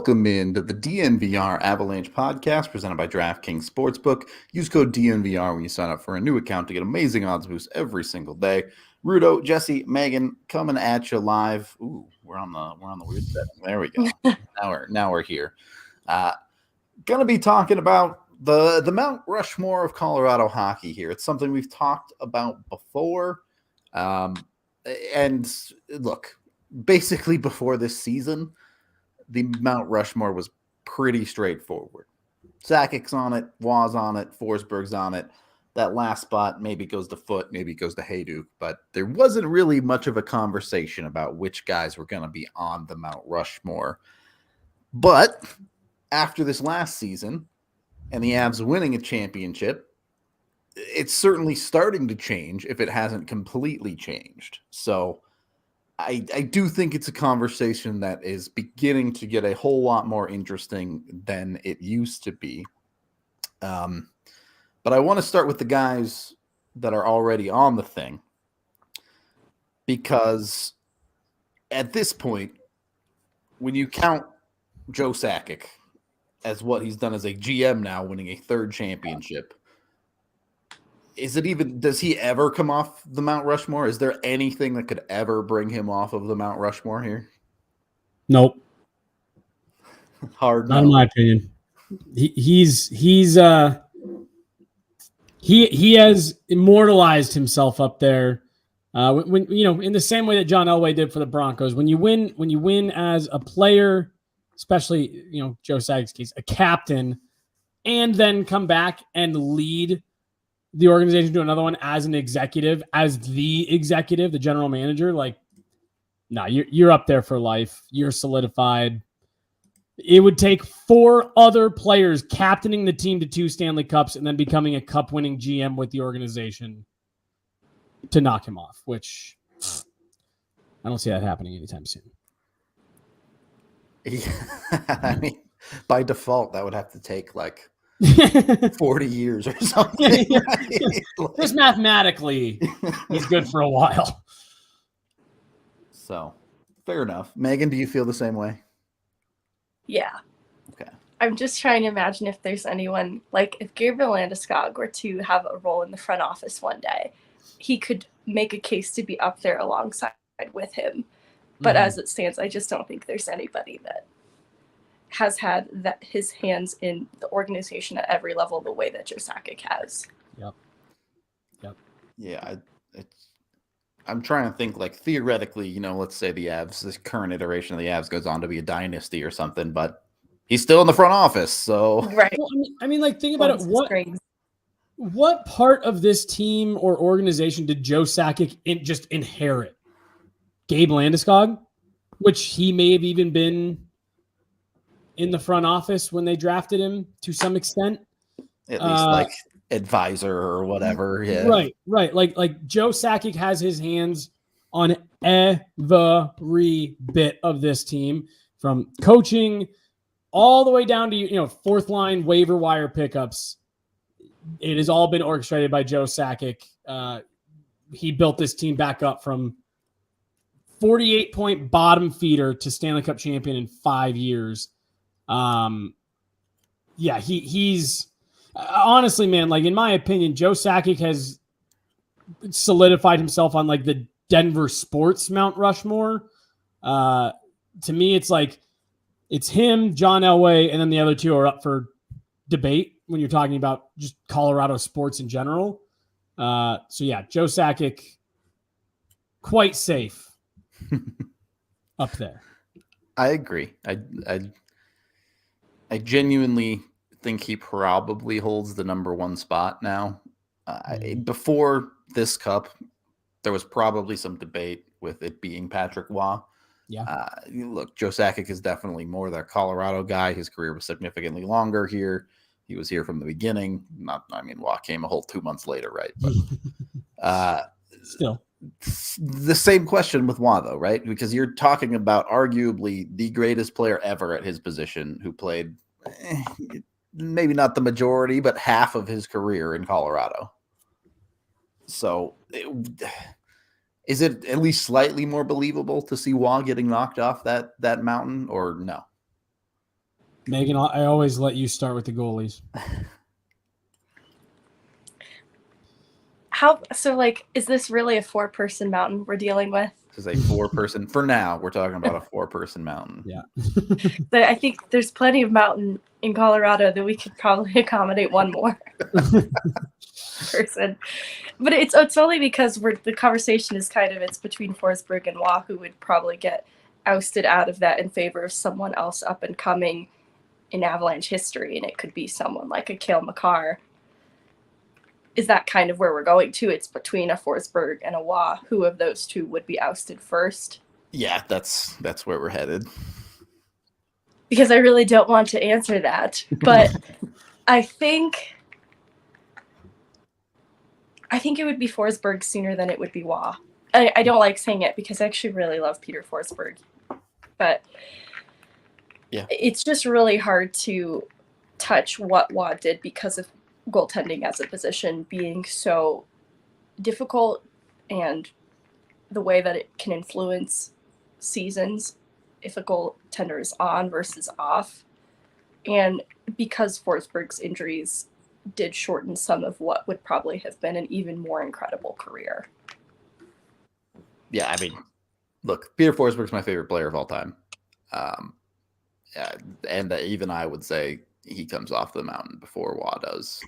Welcome into the DNVR Avalanche podcast presented by DraftKings Sportsbook. Use code DNVR when you sign up for a new account to get amazing odds boosts every single day. Rudo, Jesse, Megan, coming at you live. Ooh, we're on the weird setting. There we go. now we're here. Gonna be talking about the Mount Rushmore of Colorado hockey here. It's something we've talked about before. And look, basically before this season, the Mount Rushmore was pretty straightforward. Sakic's on it, Waugh's on it, Forsberg's on it. That last spot maybe goes to Foot, maybe goes to Hayduk, but there wasn't really much of a conversation about which guys were going to be on the Mount Rushmore. But after this last season and the Avs winning a championship, it's certainly starting to change if it hasn't completely changed. So I do think it's a conversation that is beginning to get a whole lot more interesting than it used to be. But I want to start with the guys that are already on the thing, because at this point, when you count Joe Sakic as what he's done as a GM now, winning a third championship, does he ever come off the Mount Rushmore? Is there anything that could ever bring him off of the Mount Rushmore here? Nope. Hard. Not in my opinion. He has immortalized himself up there. When in the same way that John Elway did for the Broncos. When you win as a player, especially Joe Sakic's case, a captain, and then come back and lead the organization to another one as an executive, the general manager, you're up there for life. You're solidified. It would take 4 other players captaining the team to 2 Stanley Cups and then becoming a cup-winning GM with the organization to knock him off, which I don't see that happening anytime soon. Yeah. I mean, by default, that would have to take 40 years or something. Right? Just mathematically, he's good for a while. So, fair enough. Megan, do you feel the same way? Yeah. Okay. I'm just trying to imagine if there's anyone, if Gabriel Landeskog were to have a role in the front office one day, he could make a case to be up there alongside with him. But as it stands, I just don't think there's anybody that has had his hands in the organization at every level the way that Joe Sakic has. Yep. Yeah, I'm trying to think theoretically, let's say the Avs, this current iteration of the Avs goes on to be a dynasty or something, but he's still in the front office, so right. Well, I mean, think about it. What part of this team or organization did Joe Sakic just inherit? Gabe Landeskog, which he may have even been in the front office when they drafted him to some extent. At least advisor or whatever. Yeah. Right. Like Joe Sakic has his hands on every bit of this team, from coaching all the way down to fourth line waiver wire pickups. It has all been orchestrated by Joe Sakic. He built this team back up from 48-point bottom feeder to Stanley Cup champion in 5 years. He's honestly, man, in my opinion, Joe Sakic has solidified himself on the Denver sports Mount Rushmore. To me, it's him, John Elway, and then the other 2 are up for debate when you're talking about just Colorado sports in general. Joe Sakic, quite safe up there. I agree. I genuinely think he probably holds the number 1 spot now. Before this cup, there was probably some debate with it being Patrick Waugh. Yeah. Look, Joe Sakic is definitely more the Colorado guy. His career was significantly longer here. He was here from the beginning. Waugh came a whole 2 months later, right? But still. The same question with Waugh, though, right? Because you're talking about arguably the greatest player ever at his position who played maybe not the majority, but half of his career in Colorado. So is it at least slightly more believable to see Waugh getting knocked off that mountain, or no? Megan, I always let you start with the goalies. Is this really a 4-person mountain we're dealing with? This is a 4-person. For now, we're talking about a 4-person mountain. Yeah. I think there's plenty of mountain in Colorado that we could probably accommodate one more person. But it's only because the conversation is it's between Forsberg and Waugh, who would probably get ousted out of that in favor of someone else up and coming in Avalanche history, and it could be someone like a Cale Makar. Is that kind of where we're going to? It's between a Forsberg and a Waugh. Who of those two would be ousted first? Yeah, that's where we're headed. Because I really don't want to answer that, but I think it would be Forsberg sooner than it would be Waugh. I don't like saying it because I actually really love Peter Forsberg, but yeah, it's just really hard to touch what Waugh did because of goaltending as a position being so difficult and the way that it can influence seasons if a goaltender is on versus off. And because Forsberg's injuries did shorten some of what would probably have been an even more incredible career. Yeah, I mean, look, Peter Forsberg's my favorite player of all time. And even I would say he comes off the mountain before Waugh does.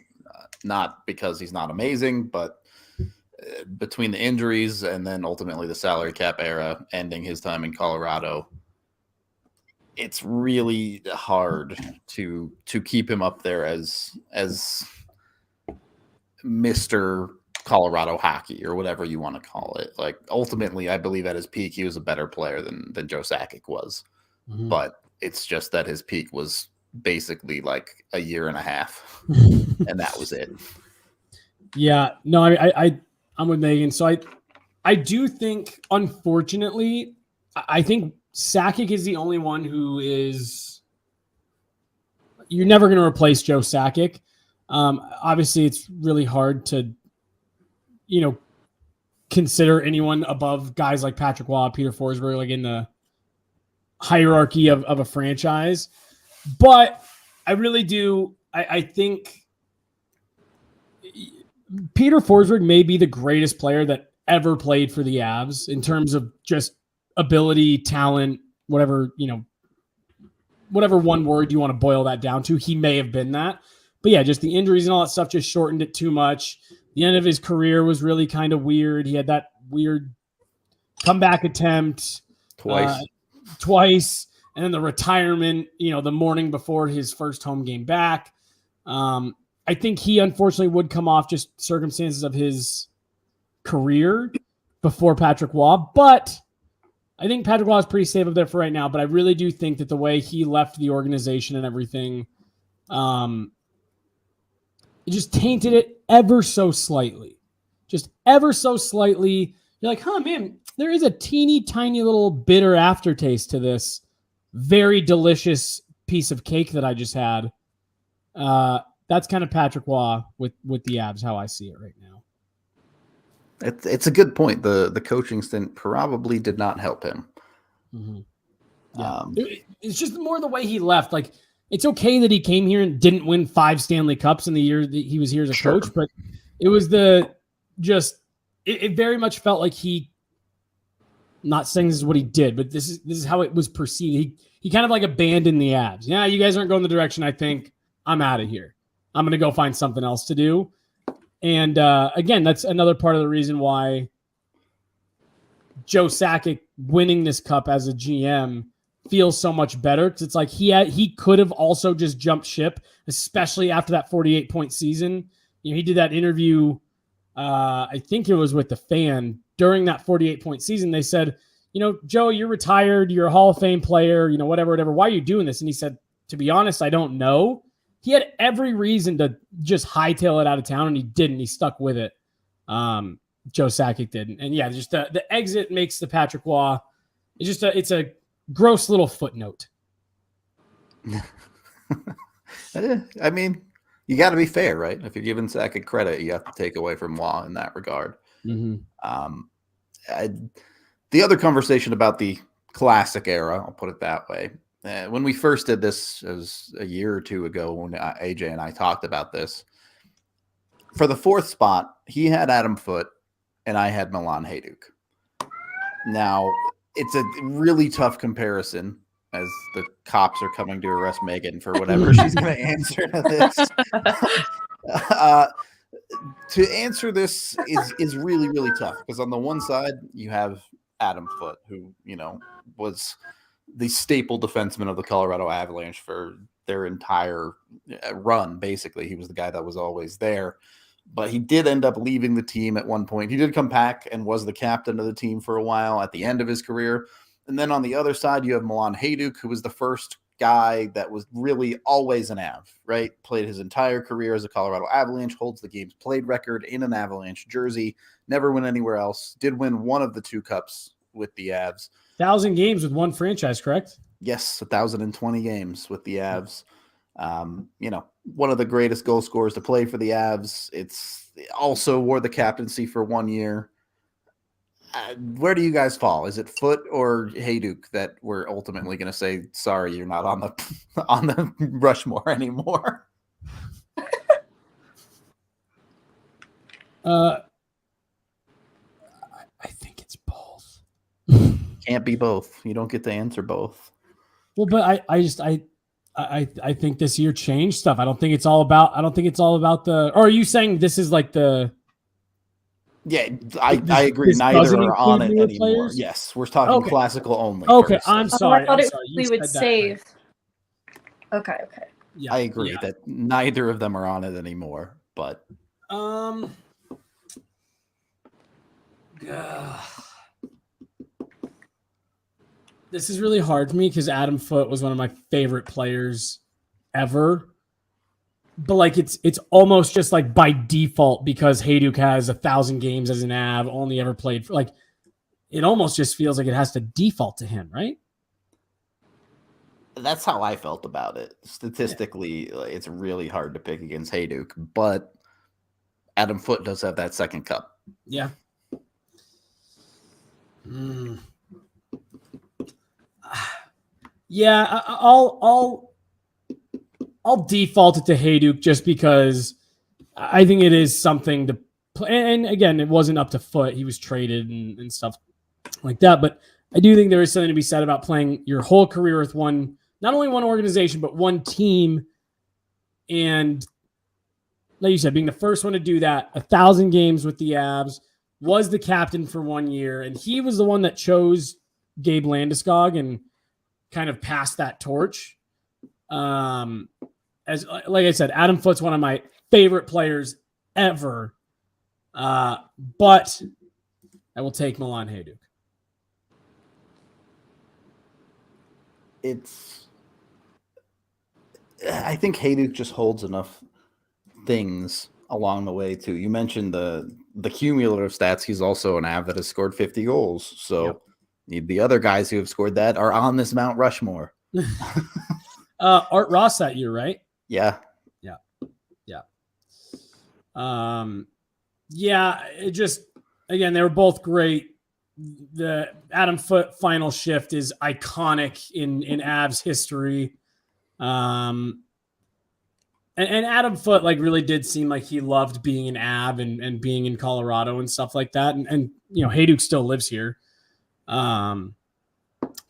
Not because he's not amazing, but between the injuries and then ultimately the salary cap era ending his time in Colorado, it's really hard to keep him up there as Mr. Colorado hockey or whatever you want to call it. Like, ultimately, I believe at his peak he was a better player than Joe Sakic was. Mm-hmm. But it's just that his peak was basically like a year and a half, and that was it. Yeah, no, I'm with Megan. So I do think, unfortunately, I think Sakic is the only one who is. You're never going to replace Joe Sakic. Obviously, it's really hard to, consider anyone above guys like Patrick Waugh, Peter Forsberg, like in the hierarchy of a franchise. But I really do. I think Peter Forsberg may be the greatest player that ever played for the Avs in terms of just ability, talent, whatever one word you want to boil that down to. He may have been that. But yeah, just the injuries and all that stuff just shortened it too much. The end of his career was really kind of weird. He had that weird comeback attempt twice. And then the retirement, the morning before his first home game back. I think he unfortunately would come off just circumstances of his career before Patrick Waugh. But I think Patrick Waugh is pretty safe up there for right now. But I really do think that the way he left the organization and everything, it just tainted it ever so slightly. Just ever so slightly. You're like, man, there is a teeny tiny little bitter aftertaste to this very delicious piece of cake that I just had. That's kind of Patrick Waugh with the Avs, how I see it right now. It's a good point. The coaching stint probably did not help him. Mm-hmm. Yeah. It's just more the way he left. Like, it's okay that he came here and didn't win 5 Stanley Cups in the year that he was here as a coach, but it was it very much felt like not saying this is what he did, but this is how it was perceived. He kind of like abandoned the Avs. Yeah, you guys aren't going the direction I think. I'm out of here. I'm going to go find something else to do. And again, that's another part of the reason why Joe Sakic winning this cup as a GM feels so much better, because it's like he could have also just jumped ship, especially after that 48-point season. He did that interview. I think it was with the Fan during that 48-point season. They said, Joe, you're retired. You're a Hall of Fame player. Whatever. Why are you doing this? And he said, to be honest, I don't know. He had every reason to just hightail it out of town, and he didn't. He stuck with it. Joe Sakic didn't. And yeah, just the exit makes the Patrick Waugh. It's a gross little footnote. I mean, you got to be fair, right? If you're giving Sakic credit, you have to take away from Waugh in that regard. Mm-hmm. The other conversation about the classic era, I'll put it that way, when we first did this, it was a year or two ago when AJ and I talked about this. For the fourth spot, he had Adam Foote, and I had Milan Hajduk. Now, it's a really tough comparison as the cops are coming to arrest Meghan for whatever she's going to answer to this. To answer this is really, really tough because on the one side, you have Adam Foote, who, was the staple defenseman of the Colorado Avalanche for their entire run. Basically, he was the guy that was always there, but he did end up leaving the team at one point. He did come back and was the captain of the team for a while at the end of his career. And then on the other side, you have Milan Hajduk, who was the first guy that was really always an Av, right? Played his entire career as a Colorado Avalanche, holds the games played record in an Avalanche jersey, never went anywhere else, did win one of the 2 cups with the Avs. 1,000 games with one franchise, correct? Yes, 1,020 games with the Avs. One of the greatest goal scorers to play for the Avs. It's also wore the captaincy for 1 year. Where do you guys fall? Is it Foote or Hajduk that we're ultimately going to say, sorry, you're not on the Rushmore anymore? I think it's both. Can't be both. You don't get to answer both. Well, but I think this year changed stuff. I don't think it's all about the. Or are you saying this is like the? Yeah, I agree. Neither are on it anymore. Players? Yes, we're talking classical only. Okay, first. I'm sorry. I thought You we would said that save. right. Okay. Yeah, I agree that neither of them are on it anymore. But this is really hard for me because Adam Foote was one of my favorite players ever. But like it's almost just like by default because Hajduk has 1,000 games as an Av, only ever played for it almost just feels like it has to default to him, right? that's how I felt about it. Statistically, it's really hard to pick against Hajduk, but Adam Foote does have that second cup. Yeah. Yeah, I'll default it to Hajduk just because I think it is something to play. And again, it wasn't up to Foote. He was traded and stuff like that. But I do think there is something to be said about playing your whole career with not only one organization, but one team. And like you said, being the first one to do that, 1,000 games with the Avs, was the captain for 1 year. And he was the one that chose Gabe Landeskog and kind of passed that torch. As like I said, Adam Foote's one of my favorite players ever. But I will take Milan Hajduk. I think Hajduk just holds enough things along the way too. You mentioned the cumulative stats. He's also an Av that has scored 50 goals. So the other guys who have scored that are on this Mount Rushmore. Art Ross that year, right? Yeah. It just, again, they were both great. The Adam Foote final shift is iconic in Avs history. And Adam Foote really did seem like he loved being an Av and being in Colorado and stuff like that. And Hajduk still lives here.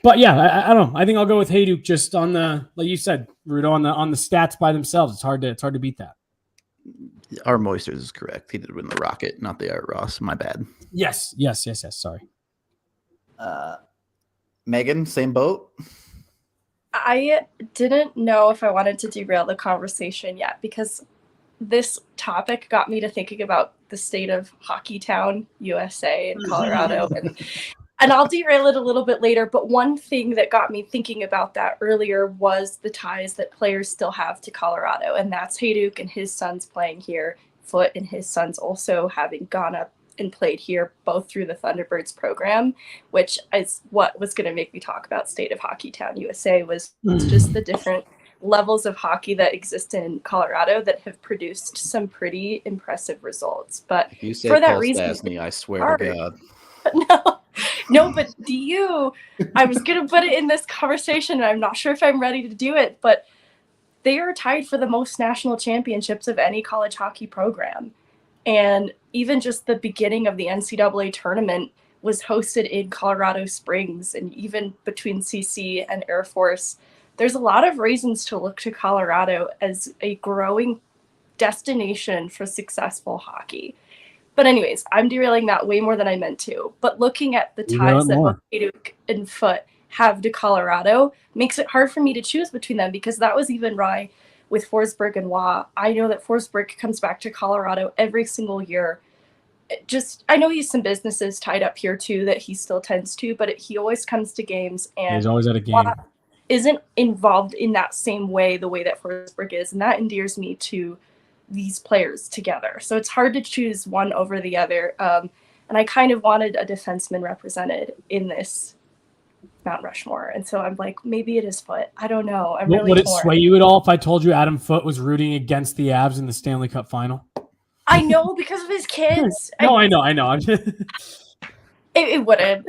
But yeah, I don't know. I think I'll go with Hajduk just on the, like you said, Rudo, on the stats by themselves. It's hard to beat that. Our Moisters is correct. He did win the Rocket, not the Art Ross. My bad. Yes. Sorry. Megan, same boat? I didn't know if I wanted to derail the conversation yet because this topic got me to thinking about the state of Hockey Town, USA, and Colorado. And I'll derail it a little bit later, but one thing that got me thinking about that earlier was the ties that players still have to Colorado, and that's Hajduk and his sons playing here, Foote and his sons also having gone up and played here, both through the Thunderbirds program, which is what was going to make me talk about State of Hockey Town, USA, was just the different levels of hockey that exist in Colorado that have produced some pretty impressive results. But if you say for that Paul reason, Stastny, I swear to God. No, No, but I was going to put it in this conversation, and I'm not sure if I'm ready to do it, but they are tied for the most national championships of any college hockey program. And even just the beginning of the NCAA tournament was hosted in Colorado Springs, and even between CC and Air Force, there's a lot of reasons to look to Colorado as a growing destination for successful hockey. But anyways, I'm derailing that way more than I meant to. But looking at the ties that both Hajduk and Foote have to Colorado makes it hard for me to choose between them, because that was even why with Forsberg and Waugh. I know that Forsberg comes back to Colorado every single year. I know he's some businesses tied up here too that he still tends to, but he always comes to games, and he's always at a game. Waugh isn't involved in that same way the way that Forsberg is, and that endears me to these players together. So it's hard to choose one over the other. And I kind of wanted a defenseman represented in this Mount Rushmore. And so I'm like, maybe it is Foote. I don't know. I'm really Would it torn. sway you at all if I told you Adam Foote was rooting against the Avs in the Stanley Cup final? I know, because of his kids. No, I know. It wouldn't.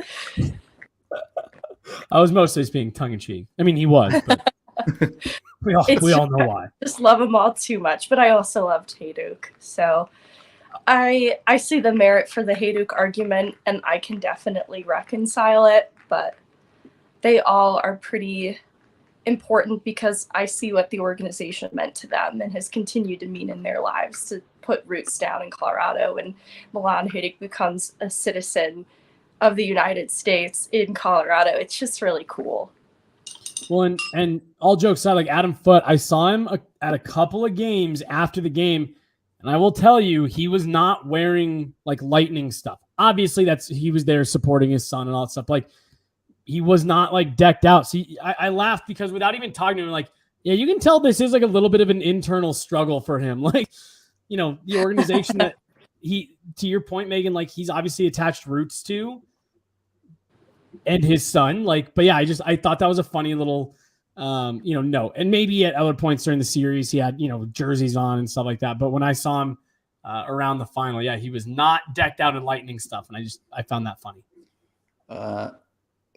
I was mostly being tongue-in-cheek. I mean, he was, but we all know why. I just love them all too much, but I also loved Hajduk. So I see the merit for the Hajduk argument, and I can definitely reconcile it, but they all are pretty important because I see what the organization meant to them and has continued to mean in their lives to put roots down in Colorado, and Milan Hajduk becomes a citizen of the United States in Colorado. It's just really cool. Well, and all jokes aside, like Adam Foote, I saw him at a couple of games after the game, and I will tell you, he was not wearing like lightning stuff. Obviously, he was there supporting his son and all that stuff. Like, he was not like decked out. See, I laughed because without even talking to him, like, yeah, you can tell this is like a little bit of an internal struggle for him. Like, you know, the organization that to your point, Megan, like he's obviously attached roots to, and his son, like, but yeah, I thought that was a funny little, note. And maybe at other points during the series, he had, jerseys on and stuff like that. But when I saw him around the final, yeah, he was not decked out in lightning stuff. And I found that funny. A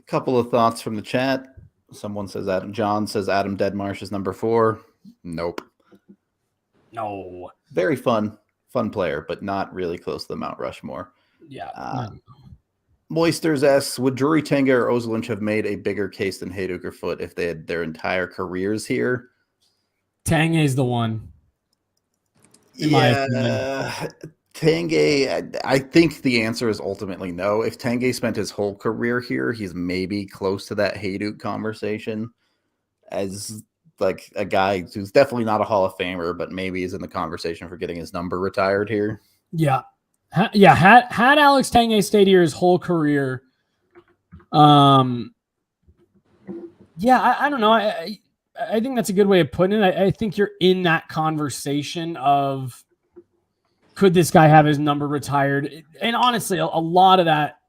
couple of thoughts from the chat. Someone says John says Adam Deadmarsh is number 4. Nope. No. Very fun player, but not really close to the Mount Rushmore. Yeah. Moisters asks, would Drury, Tenga, or Ozolinsh have made a bigger case than Hajduk or Foote if they had their entire careers here? Tenga is the one. Tanguay, I think the answer is ultimately no. If Tanguay spent his whole career here, he's maybe close to that Hajduk conversation as like a guy who's definitely not a Hall of Famer, but maybe is in the conversation for getting his number retired here. Yeah. Had Alex Tanguay stayed here his whole career, I don't know. I think that's a good way of putting it. I think you're in that conversation of could this guy have his number retired? And honestly, a lot of that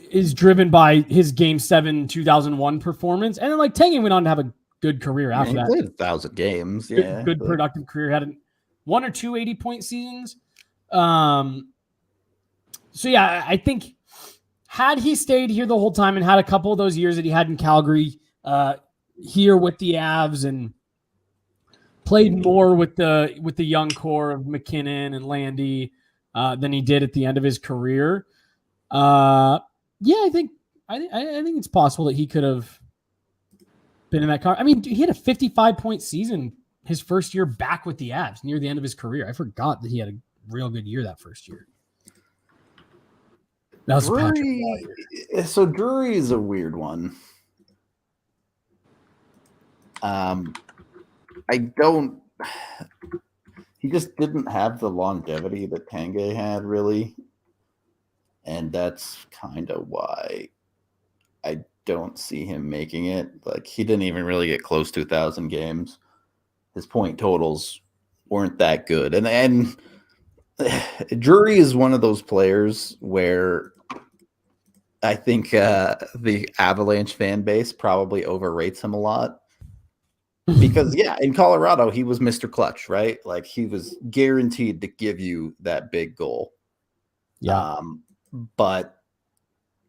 is driven by his Game 7 2001 performance. And then like Tanguay went on to have a good career after that. He played 1,000 games. Yeah. Good productive career. Had one or two 80-point seasons. So yeah, I think had he stayed here the whole time and had a couple of those years that he had in Calgary, here with the Avs and played more with the young core of McKinnon and Landy than he did at the end of his career. I think it's possible that he could have been in that car. I mean, he had a 55-point season his first year back with the Avs near the end of his career. I forgot that he had a real good year that first year. That was Drury. So Drury is a weird one. He just didn't have the longevity that Tanguay had, really. And that's kind of why I don't see him making it. Like, he didn't even really get close to 1,000 games. His point totals weren't that good. And Drury is one of those players where I think the Avalanche fan base probably overrates him a lot. Because, in Colorado, he was Mr. Clutch, right? Like, he was guaranteed to give you that big goal. Yeah. but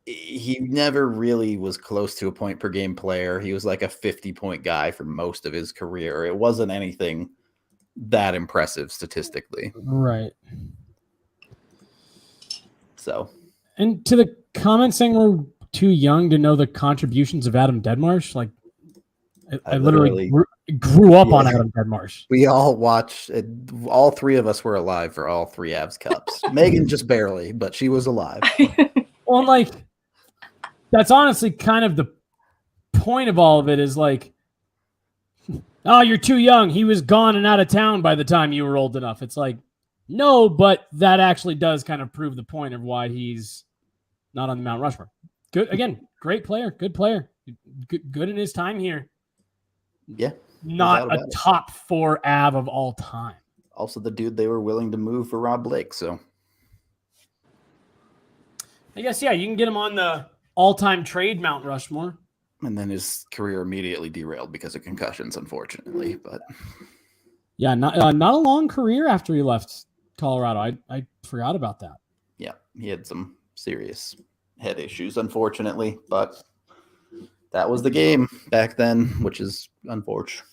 he never really was close to a point per game player. He was like a 50-point guy for most of his career. It wasn't anything that impressive statistically. Right. So, and to the comment saying we're too young to know the contributions of Adam Deadmarsh, like I literally grew up on Adam Deadmarsh. We all watched it. All three of us were alive for all three Avs Cups. Megan just barely, but she was alive. Well, like, that's honestly kind of the point of all of it is like, oh, you're too young. He was gone and out of town by the time you were old enough. It's like, no, but that actually does kind of prove the point of why he's not on the Mount Rushmore. Good. Again, great player. Good player. Good in his time here. Yeah. Not a top 4 Av of all time. Also the dude they were willing to move for Rob Blake. So I guess, yeah, you can get him on the all-time trade Mount Rushmore. And then his career immediately derailed because of concussions, unfortunately. But yeah, not a long career after he left Colorado. I forgot about that. Yeah, he had some serious head issues, unfortunately. But that was the game back then, which is unfortunate.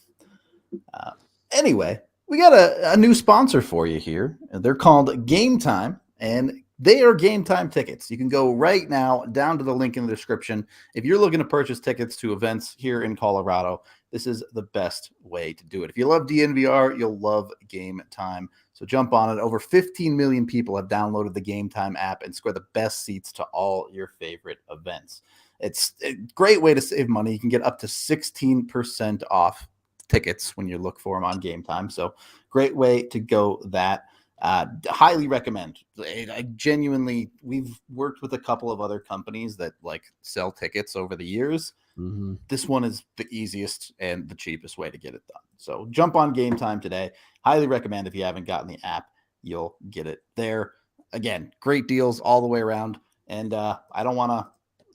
Anyway, we got a new sponsor for you here. They're called Gametime, and they are Gametime tickets. You can go right now down to the link in the description. If you're looking to purchase tickets to events here in Colorado, this is the best way to do it. If you love DNVR, you'll love Gametime. So jump on it. Over 15 million people have downloaded the Gametime app and score the best seats to all your favorite events. It's a great way to save money. You can get up to 16% off tickets when you look for them on Gametime. So great way to go that. Highly recommend. I genuinely, we've worked with a couple of other companies that like sell tickets over the years. Mm-hmm. This one is the easiest and the cheapest way to get it done. So jump on Gametime today. Highly recommend. If you haven't gotten the app, you'll get it there. Again, great deals all the way around. And I don't want to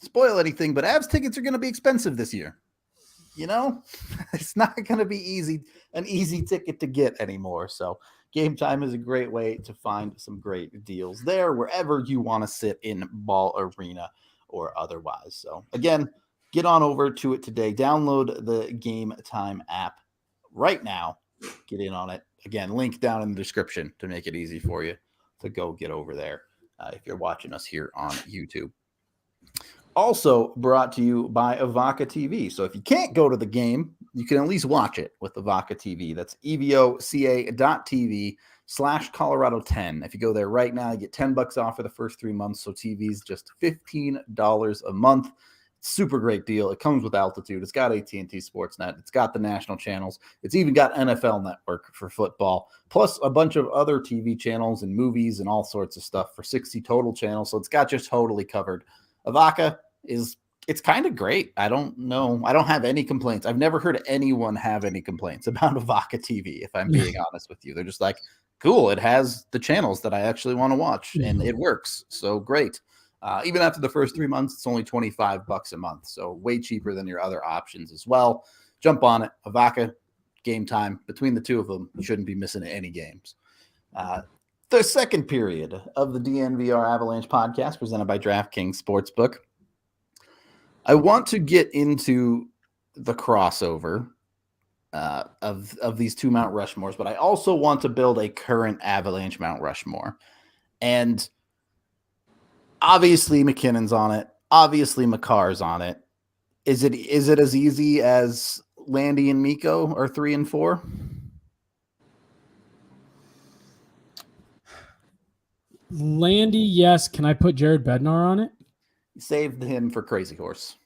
spoil anything, but Avs tickets are going to be expensive this year. You know, it's not going to be an easy ticket to get anymore. So Gametime is a great way to find some great deals there wherever you want to sit in Ball Arena or otherwise. So again, get on over to it today. Download the Gametime app right now. Get in on it. Again, link down in the description to make it easy for you to go get over there if you're watching us here on YouTube. Also brought to you by Avaca TV. So if you can't go to the game, you can at least watch it with Avaca TV. That's evoca.tv/Colorado10. If you go there right now, you get $10 off for the first 3 months. So TV's just $15 a month. Super great deal. It comes with altitude. It's got AT&T Sportsnet. It's got the national channels. It's even got NFL Network for football, plus a bunch of other TV channels and movies and all sorts of stuff for 60 total channels. So it's got you totally covered. Avaca it's kind of great. I don't know. I don't have any complaints. I've never heard anyone have any complaints about Avaca TV, if I'm being honest with you. They're just like, cool, it has the channels that I actually want to watch, and it works. So great. Even after the first 3 months, it's only $25 a month. So way cheaper than your other options as well. Jump on it. Avaca, Gametime. Between the two of them, you shouldn't be missing any games. The second period of the DNVR Avalanche podcast presented by DraftKings Sportsbook. I want to get into the crossover of these two Mount Rushmores, but I also want to build a current Avalanche Mount Rushmore. And obviously McKinnon's on it. Obviously Makar's on it. Is it as easy as Landy and Mikko are 3 and 4? Landy, yes. Can I put Jared Bednar on it? Saved him for Crazy Horse.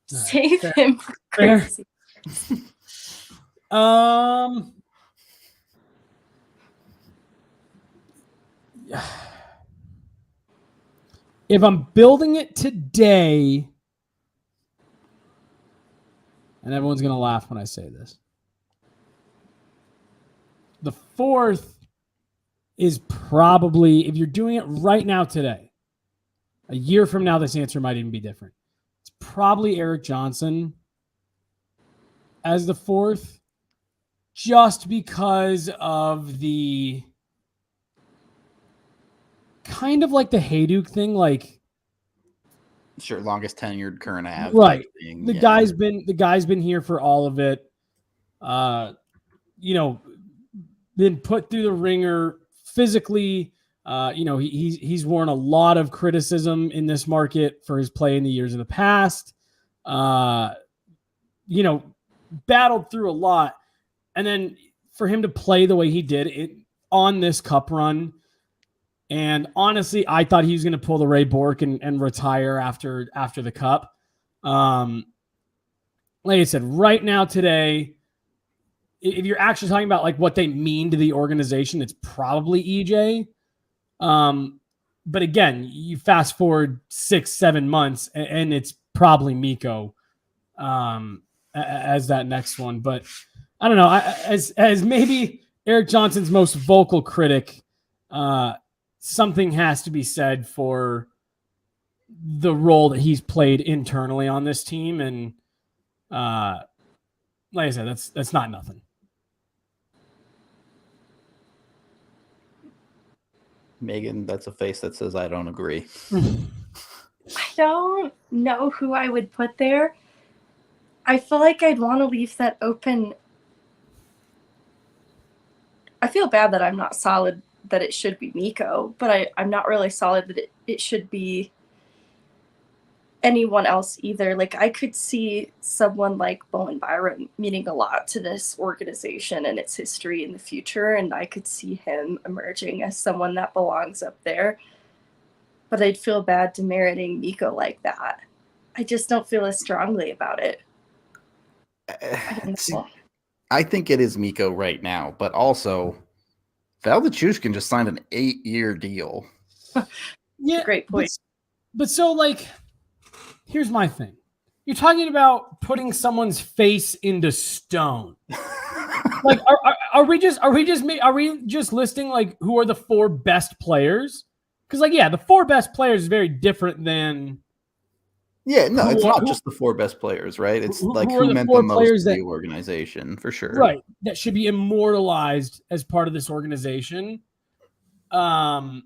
Save him for Crazy Horse. If I'm building it today, and everyone's going to laugh when I say this, the fourth is probably, if you're doing it right now today, a year from now, this answer might even be different. It's probably Eric Johnson as the fourth, just because of the kind of like the Hayduk thing, like Sure, longest tenured current Av. right. Thing. The guy's been here for all of it. You know, been put through the ringer physically. You know, he's worn a lot of criticism in this market for his play in the years of the past. You know, battled through a lot. And then for him to play the way he did on this cup run, and honestly, I thought he was going to pull the Ray Bork and retire after the cup. Like I said, right now today, if you're actually talking about like what they mean to the organization, it's probably EJ. But again, you fast forward 6-7 months, and it's probably Mikko as that next one. But I don't know. As maybe Eric Johnson's most vocal critic, something has to be said for the role that he's played internally on this team. And like I said, that's not nothing. Meghan, that's a face that says I don't agree. I don't know who I would put there. I feel like I'd want to leave that open. I feel bad that I'm not solid that it should be Mikko, but I'm not really solid that it should be anyone else either. Like, I could see someone like Bowen Byram meaning a lot to this organization and its history in the future, and I could see him emerging as someone that belongs up there. But I'd feel bad demeriting Mikko like that. I just don't feel as strongly about it. I think it is Mikko right now, but also Val Nichushkin just signed an 8-year deal. Yeah, great point. But so, like, here's my thing. You're talking about putting someone's face into stone. Like, are we just listing like who are the 4 best players? Because like, yeah, the 4 best players is very different than. Yeah, no, it's not just the 4 best players, right? It's who meant the most to the organization, for sure. Right, that should be immortalized as part of this organization. So I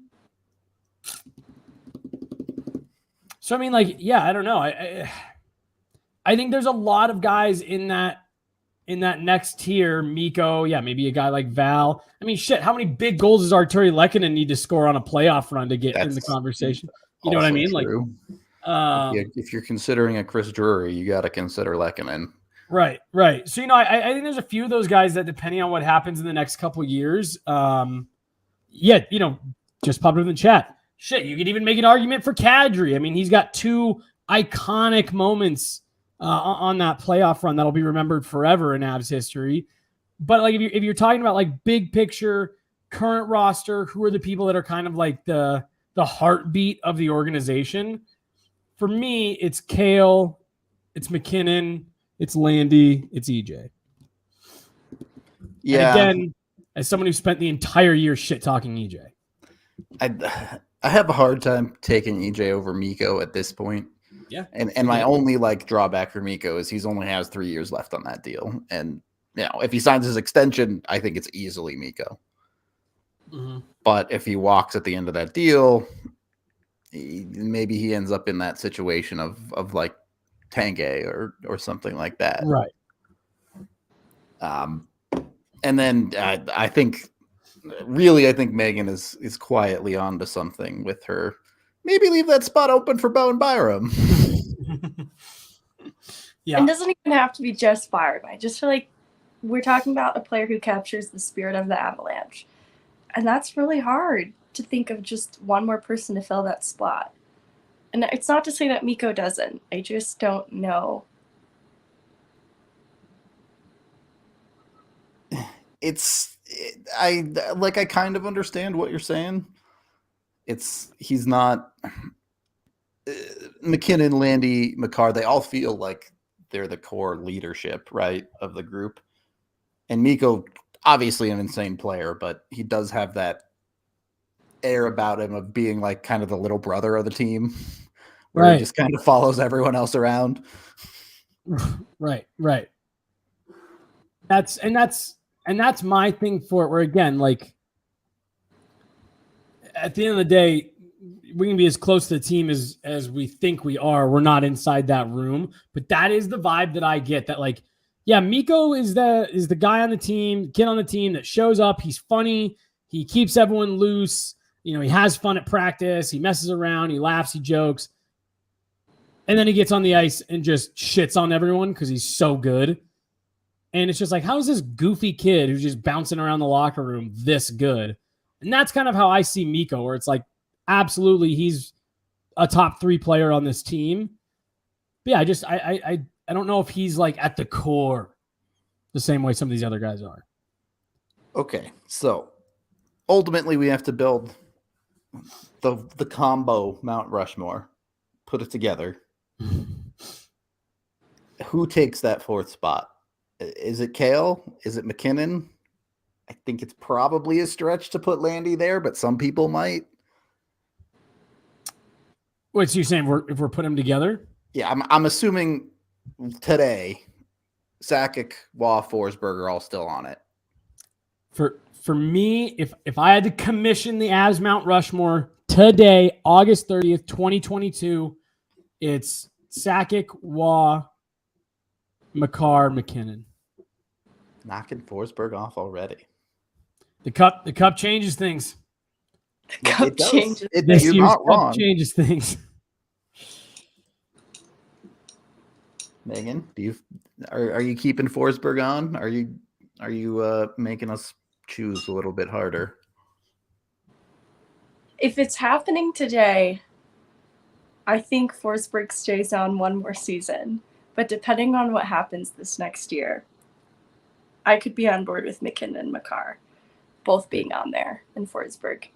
mean, like, yeah, I don't know. I think there's a lot of guys in that next tier. Mikko, yeah, maybe a guy like Val. I mean, shit, how many big goals does Artturi Lehkonen need to score on a playoff run to get in the conversation? You know what I mean? True. Like, if you're considering a Chris Drury, you got to consider Lehkonen. Right. So, you know, I think there's a few of those guys that, depending on what happens in the next couple of years, yeah, you know, just popped up in the chat. Shit, you could even make an argument for Kadri. I mean, he's got 2 iconic moments on that playoff run that'll be remembered forever in Avs history. But like, if you're talking about like big picture, current roster, who are the people that are kind of like the heartbeat of the organization? For me, it's Kale, it's McKinnon, it's Landy, it's EJ. Yeah. And again, as someone who spent the entire year shit talking EJ, I have a hard time taking EJ over Mikko at this point. Yeah. And my only like drawback for Mikko is he's only has 3 years left on that deal. And you know, if he signs his extension, I think it's easily Mikko. Mm-hmm. But if he walks at the end of that deal, maybe he ends up in that situation of like Tanguay or something like that. Right. And then I think Meghan is quietly onto something with her. Maybe leave that spot open for Bowen Byram. Yeah. And doesn't even have to be just Byram. I just feel like we're talking about a player who captures the spirit of the Avalanche. And that's really hard to think of just one more person to fill that spot. And it's not to say that Mikko doesn't. I just don't know. I kind of understand what you're saying. He's not McKinnon, Landy, Makar, they all feel like they're the core leadership, right, of the group. And Mikko, obviously an insane player, but he does have that air about him of being like kind of the little brother of the team, where he just kind of follows everyone else around. Right. That's my thing for it, where again, like at the end of the day, we can be as close to the team as we think we are. We're not inside that room, but that is the vibe that I get. That like, yeah, Mikko is the guy on the team, kid on the team that shows up. He's funny. He keeps everyone loose. You know, he has fun at practice. He messes around. He laughs. He jokes. And then he gets on the ice and just shits on everyone because he's so good. And it's just like, how is this goofy kid who's just bouncing around the locker room this good? And that's kind of how I see Mikko, where it's like, absolutely, he's a top 3 player on this team. But yeah, I don't know if he's like at the core the same way some of these other guys are. Okay, so ultimately we have to build the combo Mount Rushmore, put it together. Who takes that 4th spot? Is it Cale? Is it McKinnon? I think it's probably a stretch to put Landy there, but some people might. Wait, so you're saying if we're putting them together? Yeah, I'm assuming today, Sakic, Waugh, Forsberg are all still on it. For me, if I had to commission the Avs Mount Rushmore today, August 30th, 2022, it's Sakic, Waugh, Makar, McKinnon. Knocking Forsberg off already. The cup changes things. The cup changes. You're not wrong. Changes things. Megan, are you keeping Forsberg on? Are you making us choose a little bit harder? If it's happening today, I think Forsberg stays on one more season. But depending on what happens this next year, I could be on board with McKinnon and Makar both being on there and Forsberg.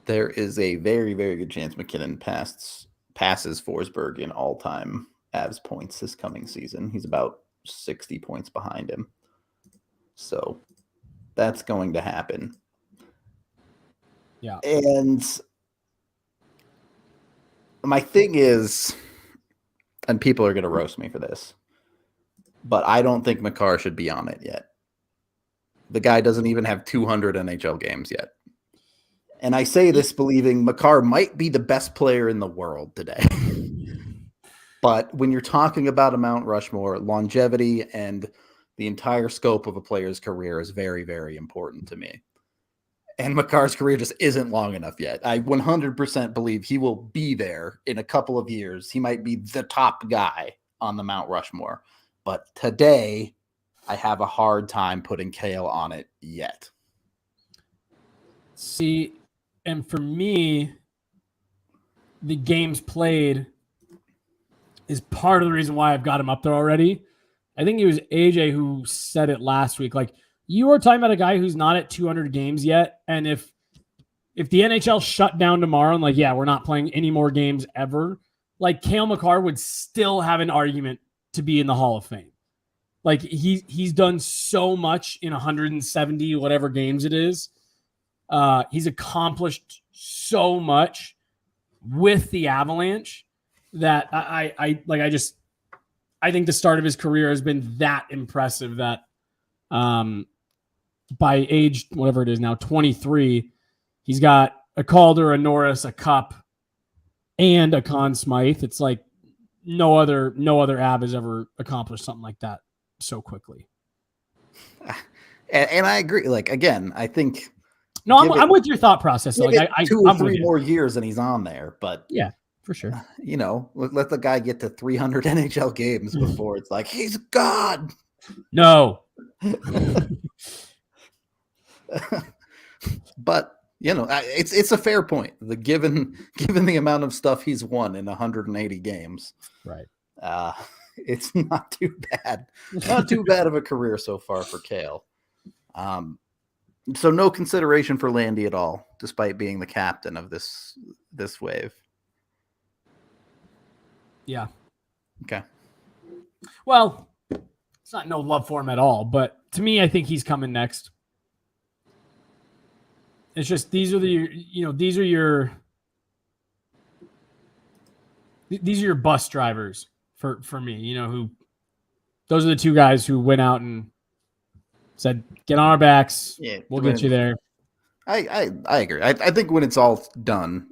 There is a very, very good chance McKinnon passes Forsberg in all-time Avs points this coming season. He's about 60 points behind him. So that's going to happen. Yeah. And my thing is, and people are going to roast me for this, but I don't think Makar should be on it yet. The guy doesn't even have 200 NHL games yet. And I say this believing Makar might be the best player in the world today. But when you're talking about a Mount Rushmore, longevity and the entire scope of a player's career is very, very important to me. And Makar's career just isn't long enough yet. I 100% believe he will be there in a couple of years. He might be the top guy on the Mount Rushmore. But today, I have a hard time putting Cale on it yet. See, and for me, the games played is part of the reason why I've got him up there already. I think it was AJ who said it last week. Like, you are talking about a guy who's not at 200 games yet, and if the NHL shut down tomorrow and like, yeah, we're not playing any more games ever, like Cale Makar would still have an argument to be in the Hall of Fame. Like he's done so much in 170 whatever games it is. He's accomplished so much with the Avalanche that I think the start of his career has been that impressive that by age, whatever it is now, 23, he's got a Calder, a Norris, a Cup, and a Conn Smythe. It's like no other Av has ever accomplished something like that so quickly. And I agree. Like, again, I think. No, I'm with your thought process. So like, two or three more years and he's on there. But yeah, for sure. You know, let the guy get to 300 NHL games before it's like he's God. No. But you know, it's a fair point. Given the amount of stuff he's won in 180 games, right? It's not too bad. Not too bad of a career so far for Cale. So no consideration for Landy at all, despite being the captain of this wave. Yeah. Okay. Well, it's not no love for him at all, but to me, I think he's coming next. It's just these are your bus drivers for me. You know, who those are the two guys who went out and said, "Get on our backs, we'll get you there." I agree. I think when it's all done,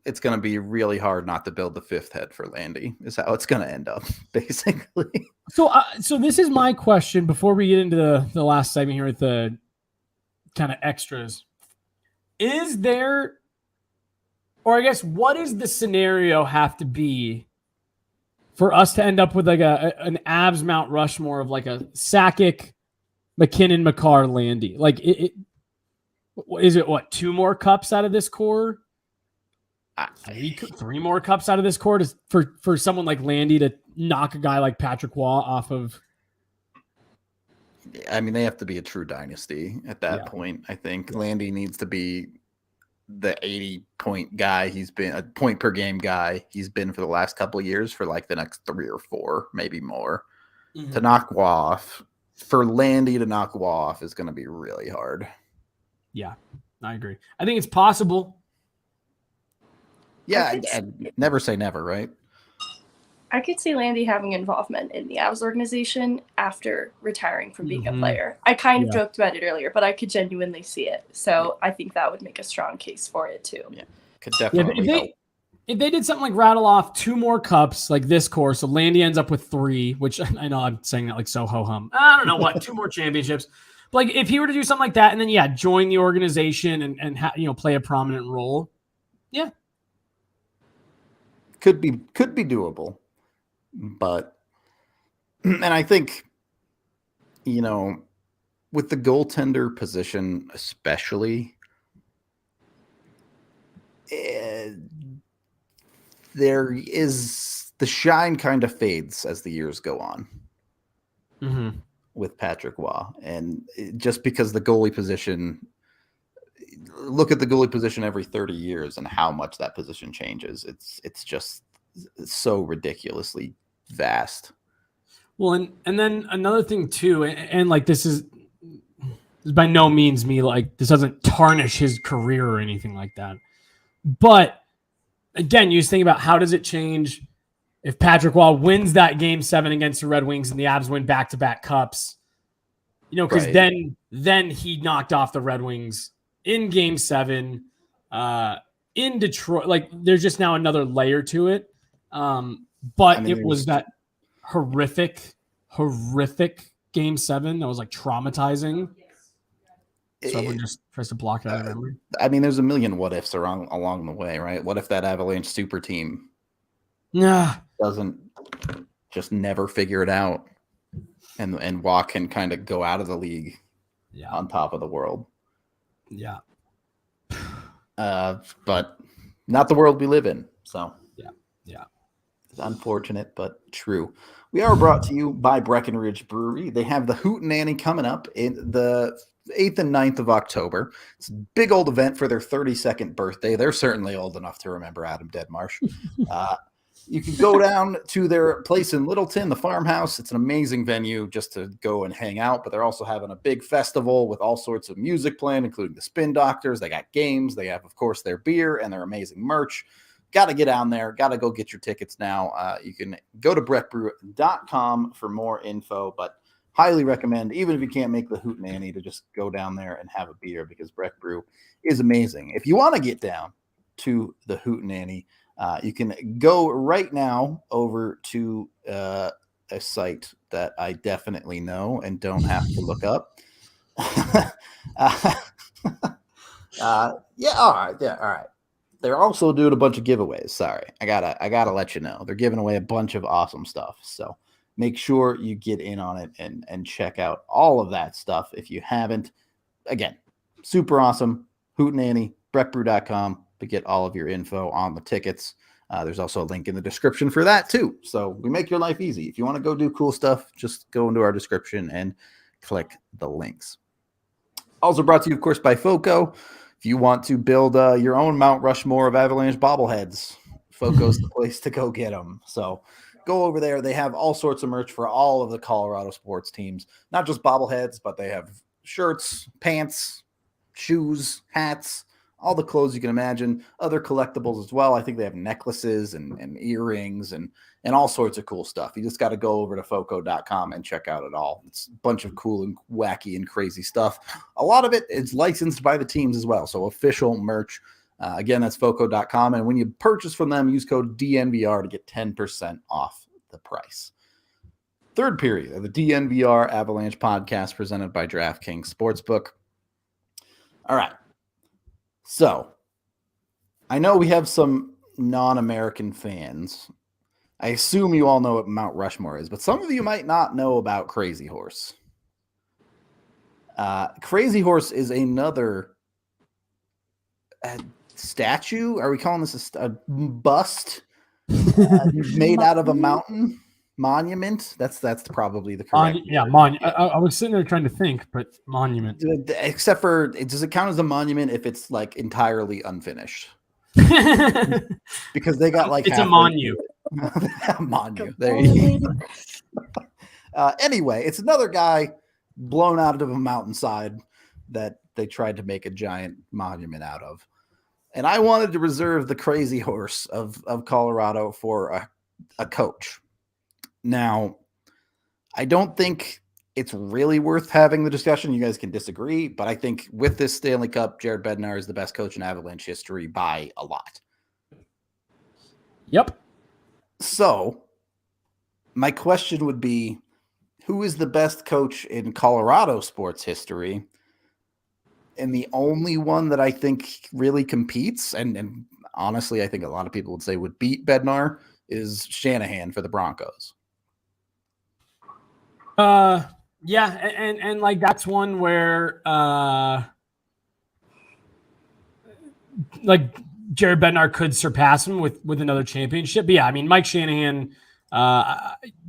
it's going to be really hard not to build the fifth head for Landy, is how it's going to end up, basically. So this is my question before we get into the last segment here with the kind of extras. Is there, or I guess, what does the scenario have to be for us to end up with like an Avs Mount Rushmore of like a Sakic, McKinnon, Makar, Landy? Like, is it what, 2 more cups out of this core? 3 more cups out of this core for someone like Landy to knock a guy like Patrick Waugh off of? I mean, they have to be a true dynasty at that point. I think Landy needs to be the 80-point guy. He's been a point per game guy. He's been for the last couple of years for like the next 3 or 4, maybe more. Mm-hmm. To knock Waugh off, for Landy to knock Waugh off is going to be really hard. Yeah, I agree. I think it's possible. Yeah, I'd never say never, right? I could see Landy having involvement in the Avs organization after retiring from being a player. I kind of joked about it earlier, but I could genuinely see it. So I think that would make a strong case for it too. Yeah, could definitely help. If they did something like rattle off 2 more cups like this course, so Landy ends up with 3, which I know I'm saying that like so ho-hum. I don't know what, 2 more championships. But like if he were to do something like that and then, join the organization and play a prominent role. Yeah. Could be doable. But, and I think, with the goaltender position, especially, there is the shine kind of fades as the years go on with Patrick Waugh. And just because the goalie position, look at the goalie position every 30 years and how much that position changes. It's just so ridiculously vast. Well, and then another thing too, and like this is by no means me like this doesn't tarnish his career or anything like that. But again, you just think about how does it change if Patrick Waugh wins that Game 7 against the Red Wings and the Avs win back-to-back cups? Because then he knocked off the Red Wings in Game 7 in Detroit. Like there's just now another layer to it. But it was that horrific Game 7 that was like traumatizing. So everyone just tries to block it out of memory. I mean, there's a million what ifs along the way, right? What if that Avalanche super team doesn't just never figure it out, and Waugh can kind of go out of the league on top of the world? Yeah. But not the world we live in. So yeah. It's unfortunate, but true. We are brought to you by Breckenridge Brewery. They have the Hootenanny coming up in the 8th and 9th of October. It's a big old event for their 32nd birthday. They're certainly old enough to remember Adam Deadmarsh. You can go down to their place in Littleton, the farmhouse. It's an amazing venue just to go and hang out, but they're also having a big festival with all sorts of music playing, including the Spin Doctors. They got games. They have, of course, their beer and their amazing merch. Got to get down there. Got to go get your tickets now. You can go to breckbrew.com for more info, but highly recommend, even if you can't make the Hootenanny, to just go down there and have a beer because Breck Brew is amazing. If you want to get down to the Hootenanny, you can go right now over to a site that I definitely know and don't have to look up. All right. They're also doing a bunch of giveaways. Sorry, I gotta let you know. They're giving away a bunch of awesome stuff. So make sure you get in on it and check out all of that stuff if you haven't. Again, super awesome. Hootenanny, breckbrew.com to get all of your info on the tickets. There's also a link in the description for that too. So we make your life easy. If you want to go do cool stuff, just go into our description and click the links. Also brought to you, of course, by FOCO. If you want to build your own Mount Rushmore of Avalanche bobbleheads, FOCO's the place to go get them. So go over there. They have all sorts of merch for all of the Colorado sports teams, not just bobbleheads, but they have shirts, pants, shoes, hats, all the clothes you can imagine, other collectibles as well. I think they have necklaces and earrings and all sorts of cool stuff. You just got to go over to foco.com and check out it all. It's a bunch of cool and wacky and crazy stuff. A lot of it is licensed by the teams as well. So official merch. Again, that's foco.com. And when you purchase from them, use code DNVR to get 10% off the price. Third period of the DNVR Avalanche podcast presented by DraftKings Sportsbook. All right. So I know we have some non-American fans. I assume you all know what Mount Rushmore is, but some of you might not know about Crazy Horse. Crazy Horse is another statue. Are we calling this a bust made out of a mountain? Monument? That's probably the correct monument. I was sitting there trying to think, but monument. Except for, does it count as a monument if it's like entirely unfinished? Because they got like it's a monu. Monu. There you go. Anyway, it's another guy blown out of a mountainside that they tried to make a giant monument out of. And I wanted to reserve the Crazy Horse of Colorado for a coach. Now, I don't think it's really worth having the discussion. You guys can disagree, but I think with this Stanley Cup, Jared Bednar is the best coach in Avalanche history by a lot. Yep. So, my question would be, who is the best coach in Colorado sports history? And the only one that I think really competes, and honestly, I think a lot of people would say would beat Bednar, is Shanahan for the Broncos. Yeah, and like that's one where like Jared Bednar could surpass him with another championship. But yeah, I mean Mike Shanahan,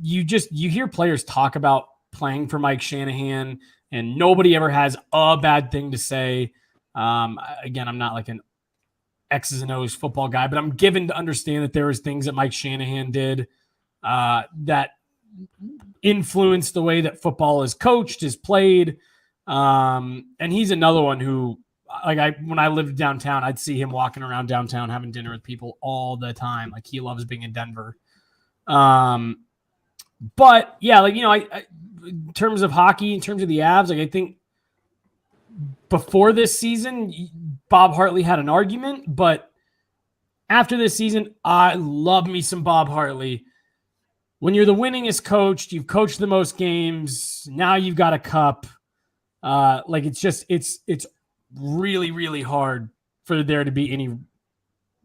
you hear players talk about playing for Mike Shanahan, and nobody ever has a bad thing to say. Again, I'm not like an X's and O's football guy, but I'm given to understand that there was things that Mike Shanahan did that influenced the way that football is coached, is played. And he's another one who, like when I lived downtown, I'd see him walking around downtown having dinner with people all the time. Like he loves being in Denver. But yeah, like, you know, I in terms of hockey, in terms of the Avs, like I think before this season, Bob Hartley had an argument, but after this season, I love me some Bob Hartley. When you're the winningest coach, you've coached the most games. Now you've got a cup. Like it's really, really hard for there to be any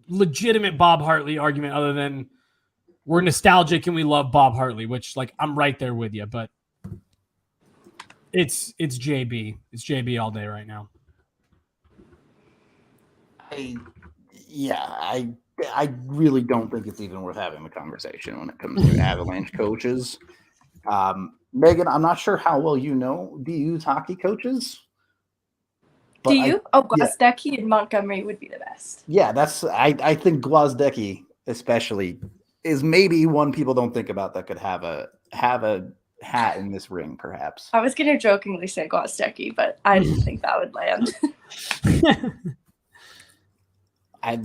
legitimate Bob Hartley argument other than we're nostalgic and we love Bob Hartley, which like I'm right there with you, but it's JB. It's JB all day right now. I really don't think it's even worth having the conversation when it comes to Avalanche coaches. Megan, I'm not sure how well you know DU's hockey coaches. Gwozdecky and Montgomery would be the best. Yeah, I think Gwozdecky especially is maybe one people don't think about that could have a hat in this ring, perhaps. I was going to jokingly say Gwozdecky, but I didn't think that would land. I'd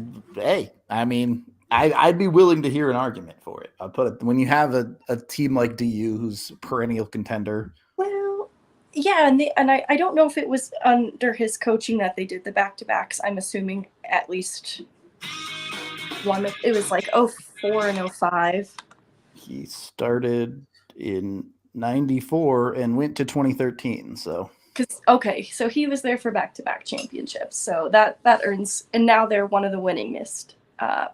be willing to hear an argument for it. I'll put it when you have a team like DU who's a perennial contender. Well, yeah, and I don't know if it was under his coaching that they did the back-to-backs. I'm assuming at least one. It was like 04 and 05. He started in 94 and went to 2013. So he was there for back-to-back championships. So that earns, and now they're one of the winningest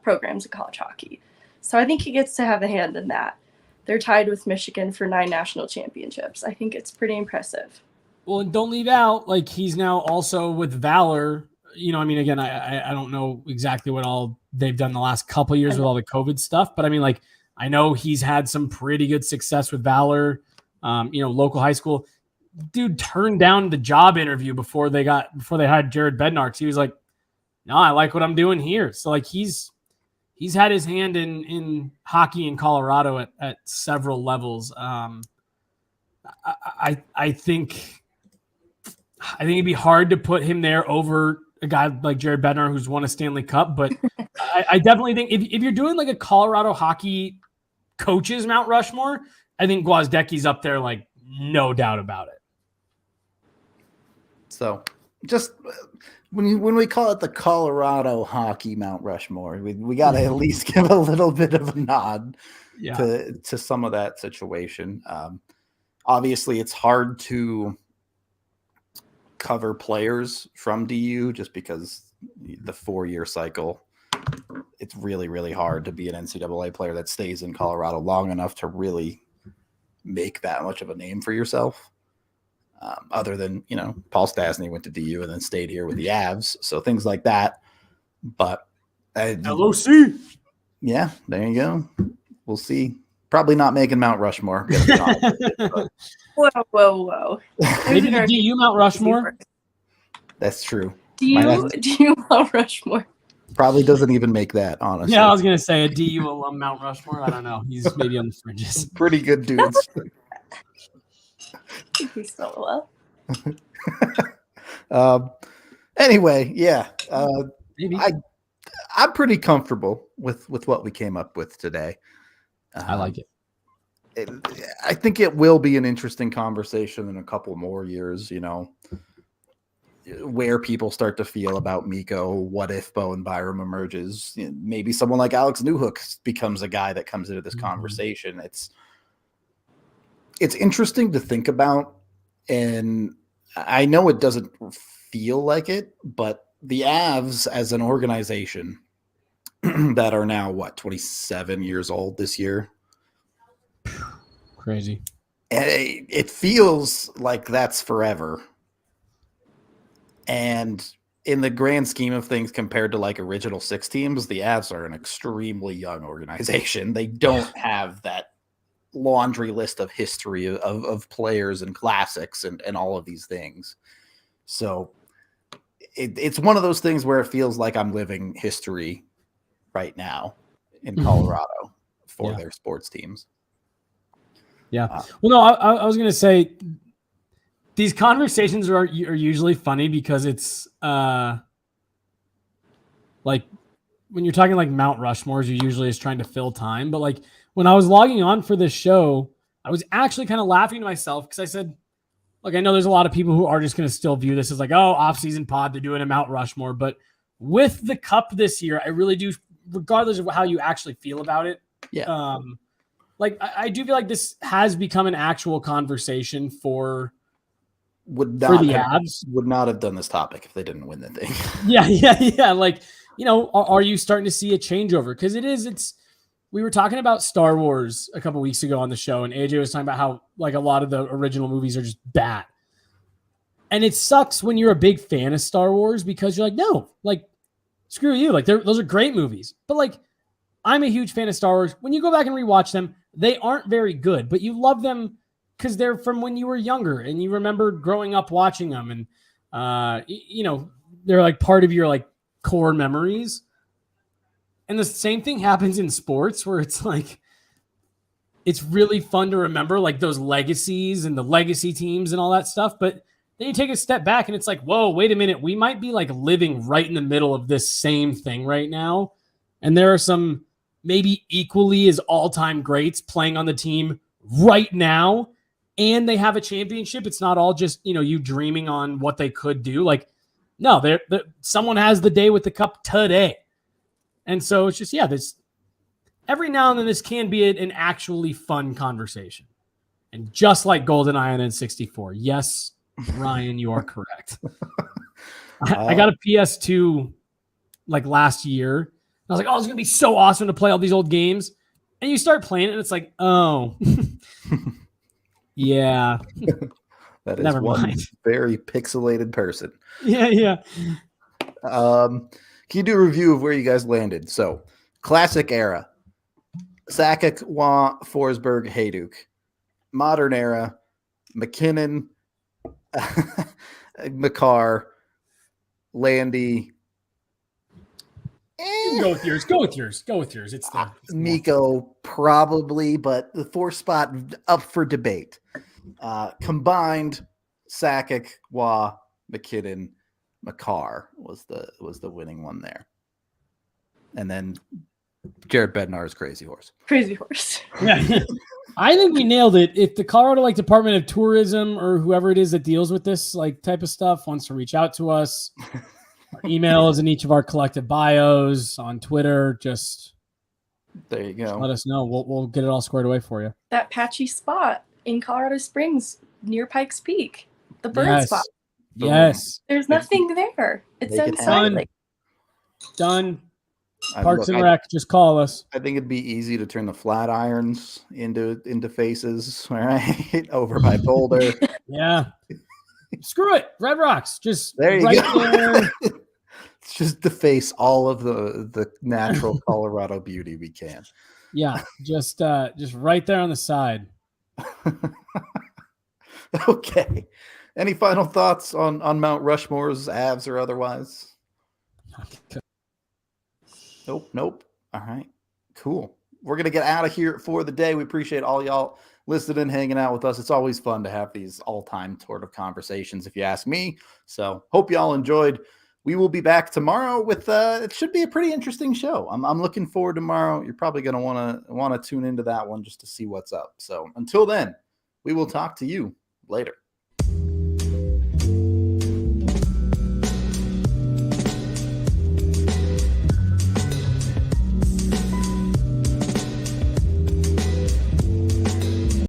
programs in college hockey. So I think he gets to have a hand in that. They're tied with Michigan for 9 national championships. I think it's pretty impressive. Well, and don't leave out, like he's now also with Valor. You know, I mean, again, I don't know exactly what all they've done the last couple of years with all the COVID stuff, but I mean, like, I know he's had some pretty good success with Valor, local high school. Dude turned down the job interview before they hired Jared Bednar because he was like, no, I like what I'm doing here. So like he's had his hand in hockey in Colorado at several levels. I think it'd be hard to put him there over a guy like Jared Bednar who's won a Stanley Cup, but I definitely think if you're doing like a Colorado hockey coaches Mount Rushmore, I think Gwozdecki's up there, like no doubt about it. So just when we call it the Colorado hockey Mount Rushmore, we got to at least give a little bit of a nod to some of that situation. Obviously, it's hard to cover players from DU just because the 4-year cycle. It's really, really hard to be an NCAA player that stays in Colorado long enough to really make that much of a name for yourself. Other than, Paul Stastny went to DU and then stayed here with the Avs. So things like that. But LOC. Yeah, there you go. We'll see. Probably not making Mount Rushmore. Whoa. Maybe the DU Mount Rushmore. That's true. DU Mount Rushmore. Probably doesn't even make that, honestly. Yeah, I was gonna say a DU alum Mount Rushmore. I don't know. He's maybe on the fringes. Pretty good dudes. He's so well. Anyway, yeah. Maybe. I'm pretty comfortable with what we came up with today. I like it. I think it will be an interesting conversation in a couple more years, where people start to feel about Mikko. What if Bowen Byram emerges? Maybe someone like Alex Newhook becomes a guy that comes into this conversation. It's interesting to think about, and I know it doesn't feel like it, but the Avs as an organization that are now 27 years old this year. Crazy. It feels like that's forever. And in the grand scheme of things, compared to like original 6 teams, the Avs are an extremely young organization. They don't have that laundry list of history of players and classics and all of these things. So it's one of those things where it feels like I'm living history right now in Colorado for their sports teams. Yeah. Well, no, I was going to say these conversations are usually funny because it's like when you're talking like Mount Rushmores, you're usually just trying to fill time. But like when I was logging on for this show, I was actually kind of laughing to myself because I said, look, I know there's a lot of people who are just going to still view this as like, oh, off-season pod, they're doing a Mount Rushmore. But with the Cup this year, I really do, regardless of how you actually feel about it. Yeah. I do feel like this has become an actual conversation for the Avs. Would not have done this topic if they didn't win the thing. Yeah. Like, are you starting to see a changeover? Because we were talking about Star Wars a couple weeks ago on the show, and AJ was talking about how like a lot of the original movies are just bad. And it sucks when you're a big fan of Star Wars because you're like, no, like, screw you. Like, those are great movies. But like, I'm a huge fan of Star Wars. When you go back and rewatch them, they aren't very good, but you love them because they're from when you were younger and you remember growing up watching them. And, they're like part of your like core memories. And the same thing happens in sports where it's like, it's really fun to remember like those legacies and the legacy teams and all that stuff. But then you take a step back and it's like, whoa, wait a minute. We might be like living right in the middle of this same thing right now. And there are some maybe equally as all-time greats playing on the team right now. And they have a championship. It's not all just, you dreaming on what they could do. Like, no, someone has the day with the Cup today. And so it's just, this every now and then this can be an actually fun conversation. And just like GoldenEye and N64. Yes, Ryan, you are correct. I got a PS2 like last year. I was like, oh, it's going to be so awesome to play all these old games. And you start playing it and it's like, oh, yeah. That is Never one mind. very pixelated person. Yeah. Can you do a review of where you guys landed? So, classic era, Sakic, Waugh, Forsberg, Hayduk. Modern era, McKinnon, Makar, Landy. Go with yours. It's the Mikko, probably, but the 4th spot up for debate. Combined, Sakic, Waugh, McKinnon, Makar was the winning one there. And then Jared Bednar's Crazy Horse. Crazy Horse. Yeah. I think we nailed it. If the Colorado Department of Tourism or whoever it is that deals with this type of stuff wants to reach out to us, our email is in each of our collective bios on Twitter. Just there you go. Let us know. We'll get it all squared away for you. That patchy spot in Colorado Springs near Pikes Peak, the bird spot. Yes. There's nothing there. It's unsightly. Done. Parks and Rec, just call us. I think it'd be easy to turn the flat irons into faces, all right? Over by Boulder. Yeah. Screw it. Red Rocks. Just there you go. There. It's just deface all of the natural Colorado beauty we can. Yeah. Just right there on the side. Okay. Any final thoughts on Mount Rushmore's Avs or otherwise? Nope. All right. Cool. We're going to get out of here for the day. We appreciate all y'all listening and hanging out with us. It's always fun to have these all-time sort of conversations, if you ask me. So hope y'all enjoyed. We will be back tomorrow with it should be a pretty interesting show. I'm looking forward to tomorrow. You're probably going to want to tune into that one just to see what's up. So until then, we will talk to you later.